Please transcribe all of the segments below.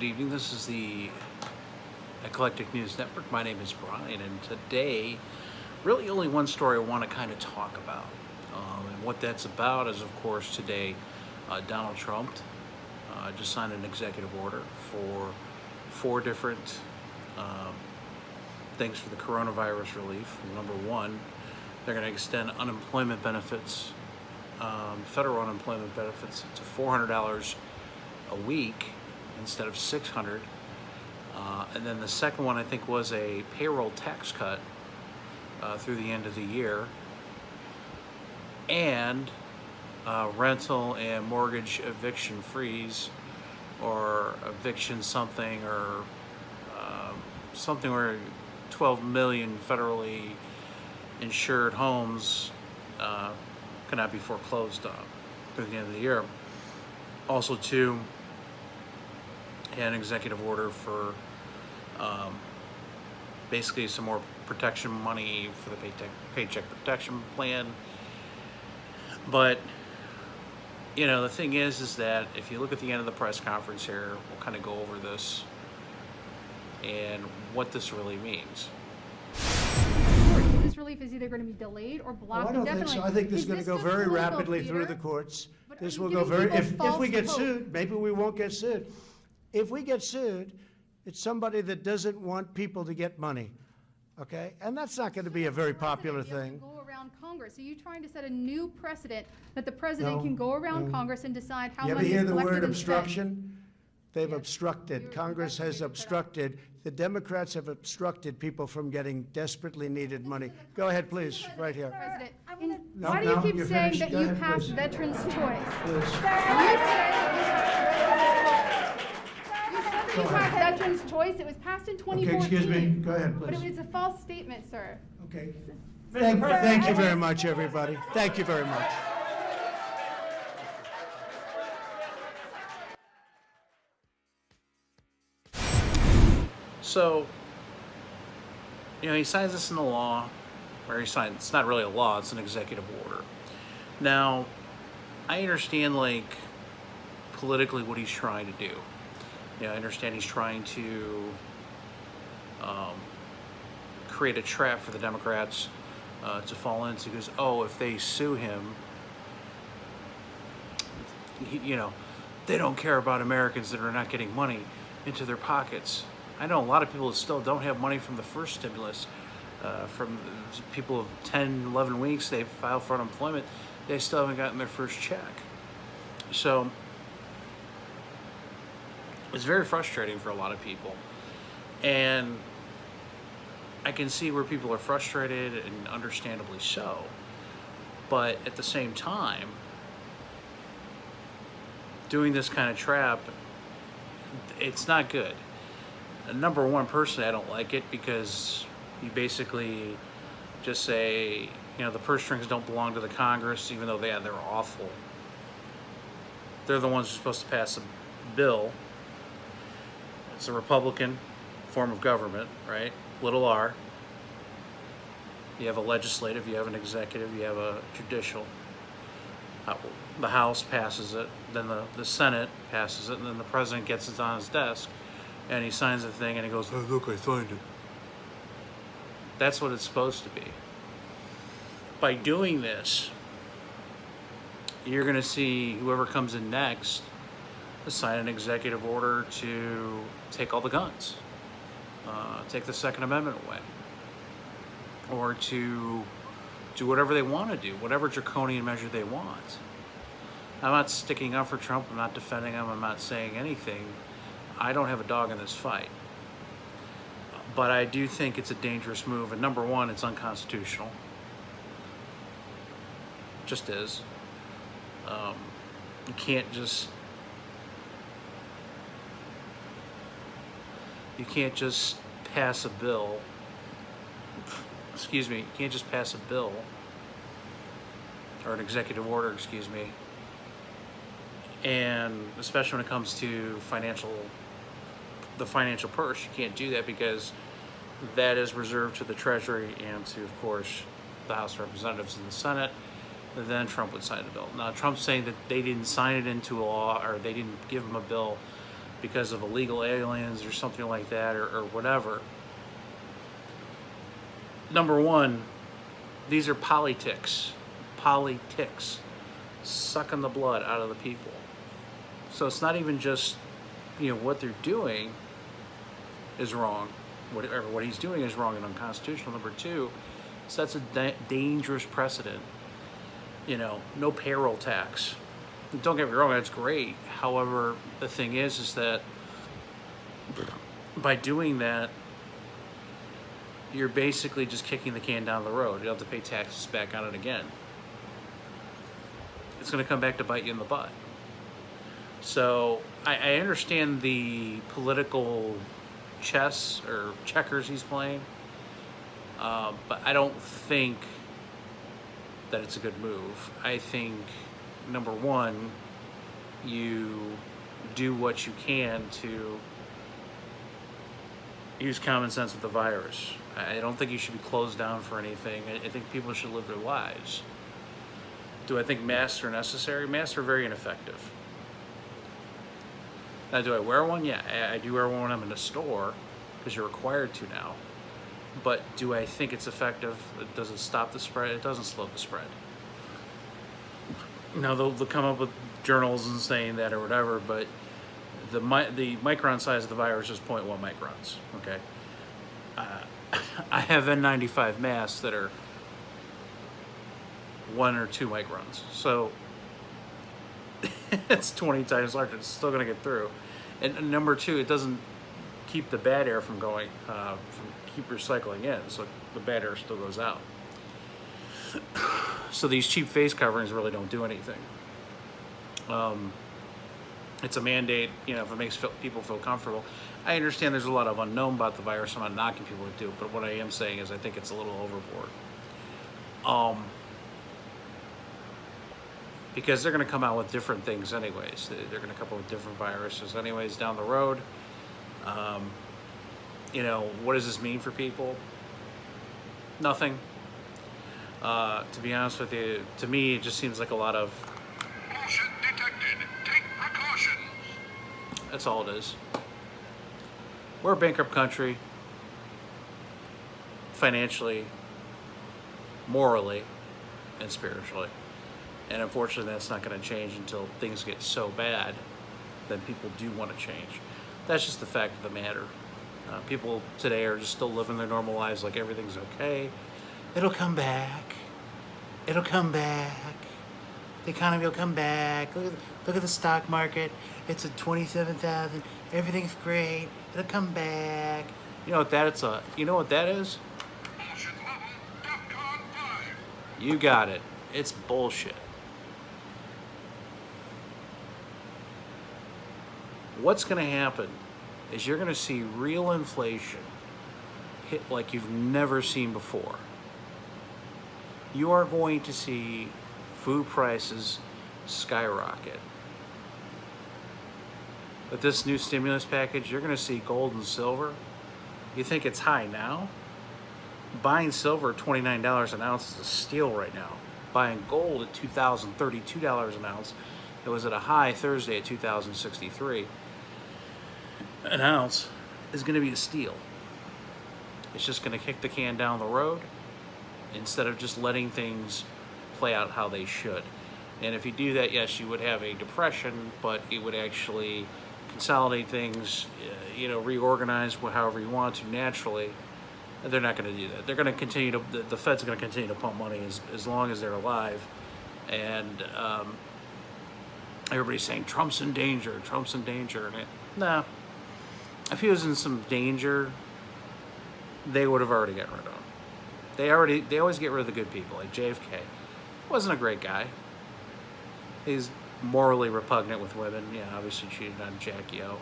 evening. This is the Eclectic News Network. My name is Brian, and today, really only one story I want to kind of talk about. And what that's about is, of course, today, Donald Trump just signed an executive order for 4 different things for the coronavirus relief. Number one, they're going to extend unemployment benefits, federal unemployment benefits, to $400 a week instead of $600. And then the second one, I think, was a payroll tax cut through the end of the year, and rental and mortgage eviction freeze, or eviction something, or something where 12 million federally insured homes cannot be foreclosed on through the end of the year. Also, too, an executive order for basically some more protection money for the paycheck protection plan. But you know, the thing is that if you look at the end of the press conference here, we'll kind of go over this and what this really means. This relief is either going to be delayed or blocked. I don't think so. I think this is going to go very rapidly through the courts. This will go very, if we get sued, maybe we won't get sued. If we get sued, it's somebody that doesn't want people to get money, okay? And that's not going to be a very popular thing. Go around Congress. Are you trying to set a new precedent that the president can go around Congress and decide how money is collected? You ever hear the word obstruction? They've obstructed. Congress has obstructed. The Democrats have obstructed people from getting desperately needed money. Go ahead, please, right here. President, why do you keep saying that you passed veterans' choice? Please. You passed veterans' choice. It was passed in 2014. Okay, excuse me. Go ahead, please. But it was a false statement, sir. Okay. Thank you very much, everybody. Thank you very much. So, you know, he signs this into law, or he signs, it's not really a law, it's an executive order. Now, I understand, like, politically what he's trying to do. You know, I understand he's trying to create a trap for the Democrats to fall into, because, oh, if they sue him, you know, they don't care about Americans that are not getting money into their pockets. I know a lot of people that still don't have money from the first stimulus. From people of 10, 11 weeks, they've filed for unemployment. They still haven't gotten their first check. So it's very frustrating for a lot of people. And I can see where people are frustrated, and understandably so. But at the same time, doing this kind of trap, it's not good. Number one, personally, I don't like it, because you basically just say, you know, the purse strings don't belong to the Congress, even though they're awful. They're the ones who are supposed to pass a bill. It's a Republican form of government, right? Little r. You have a legislative, you have an executive, you have a judicial. The House passes it, then the Senate passes it, and then the president gets it on his desk, and he signs the thing, and he goes, "Oh, look, I signed it." That's what it's supposed to be. By doing this, you're going to see whoever comes in next sign an executive order to take all the guns, take the Second Amendment away, or to do whatever they want to do, whatever draconian measure they want. I'm not sticking up for Trump. I'm not defending him. I'm not saying anything. I don't have a dog in this fight. But I do think it's a dangerous move. And number one, it's unconstitutional. Just is. You can't just pass a bill. Excuse me. You can't just pass a bill, or an executive order, excuse me. And especially when it comes to the financial purse, you can't do that, because that is reserved to the Treasury and to, of course, the House of Representatives and the Senate. Then Trump would sign the bill. Now, Trump's saying that they didn't sign it into law, or they didn't give him a bill because of illegal aliens or something like that, or whatever. Number one, these are politics, sucking the blood out of the people. So it's not even just, what they're doing is wrong. What he's doing is wrong and unconstitutional. Number two, sets a dangerous precedent. No payroll tax. Don't get me wrong, that's great. However, the thing is that by doing that, you're basically just kicking the can down the road. You have to pay taxes back on it again. It's going to come back to bite you in the butt. So I understand the political chess or checkers he's playing, but I don't think that it's a good move. I think, number one, you do what you can to use common sense with the virus. I don't think you should be closed down for anything. I think people should live their lives. Do I think masks are necessary? Masks are very ineffective. Now, do I wear one? Yeah, I do wear one when I'm in a store because you're required to now. But do I think it's effective? Does it stop the spread? It doesn't slow the spread. Now, they'll come up with journals and saying that or whatever, but the micron size of the virus is 0.1 microns, okay? I have N95 masks that are 1 or 2 microns. So it's 20 times larger. It's still going to get through. And number two, it doesn't keep the bad air from going, keep recycling in. So the bad air still goes out. So these cheap face coverings really don't do anything. It's a mandate, if it makes people feel comfortable. I understand there's a lot of unknown about the virus. I'm not knocking people who do, but what I am saying is I think it's a little overboard. Because they're going to come out with different things anyways. They're going to come up with different viruses anyways down the road. What does this mean for people? Nothing. To be honest with you, to me, it just seems like a lot of... Bullshit detected. Take precautions. That's all it is. We're a bankrupt country. Financially, morally, and spiritually. And unfortunately, that's not going to change until things get so bad that people do want to change. That's just the fact of the matter. People today are just still living their normal lives like everything's okay. It'll come back. It'll come back. The economy will come back. Look at the stock market. It's at 27,000. Everything's great. It'll come back. You know what that is? Bullshit level, DEFCON 5. You got it. It's bullshit. What's going to happen is you're going to see real inflation hit like you've never seen before. You are going to see food prices skyrocket. With this new stimulus package, you're going to see gold and silver. You think it's high now? Buying silver at $29 an ounce is a steal right now. Buying gold at $2,032 an ounce. It was at a high Thursday at $2,063 an ounce is going to be a steal. It's just going to kick the can down the road instead of just letting things play out how they should. And if you do that, yes, you would have a depression, but it would actually consolidate things, reorganize however you want to naturally. They're not going to do that. They're going to continue to, the Fed's going to continue to pump money as long as they're alive. And everybody's saying Trump's in danger. And if he was in some danger, they would have already gotten rid of him. They always get rid of the good people, like JFK. Wasn't a great guy. He's morally repugnant with women. Yeah, obviously cheated on Jackie O.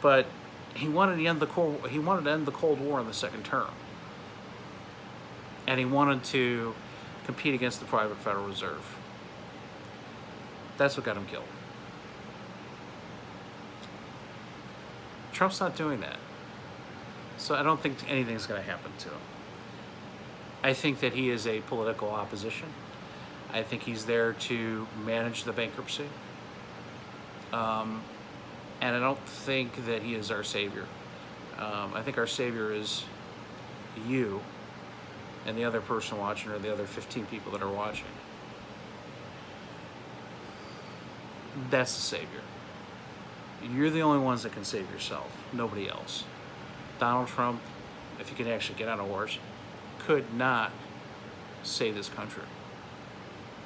But he wanted to end the Cold War in the second term. And he wanted to compete against the private Federal Reserve. That's what got him killed. Trump's not doing that. So I don't think anything's going to happen to him. I think that he is a political opposition. I think he's there to manage the bankruptcy. And I don't think that he is our savior. I think our savior is you and the other person watching, or the other 15 people that are watching. That's the savior. You're the only ones that can save yourself, nobody else. Donald Trump, if he could actually get on a horse, could not save this country.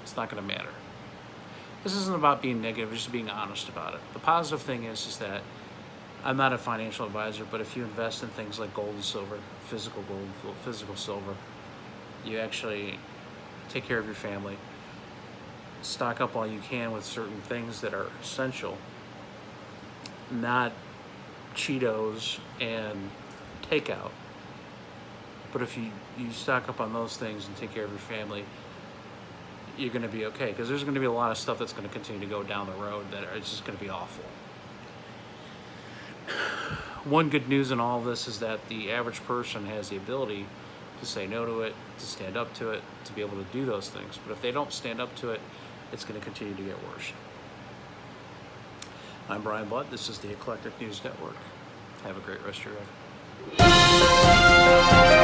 It's not going to matter. This isn't about being negative, it's just being honest about it. The positive thing is that I'm not a financial advisor, but if you invest in things like gold and silver, physical gold, physical silver, you actually take care of your family, stock up all you can with certain things that are essential, not Cheetos and takeout. But if you stock up on those things and take care of your family, you're going to be okay, because there's going to be a lot of stuff that's going to continue to go down the road that it's just going to be awful. One good news in all of this is that the average person has the ability to say no to it, to stand up to it, to be able to do those things. But if they don't stand up to it, it's going to continue to get worse. I'm Brian Budd. This is the Eclectic News Network. Have a great rest of your day.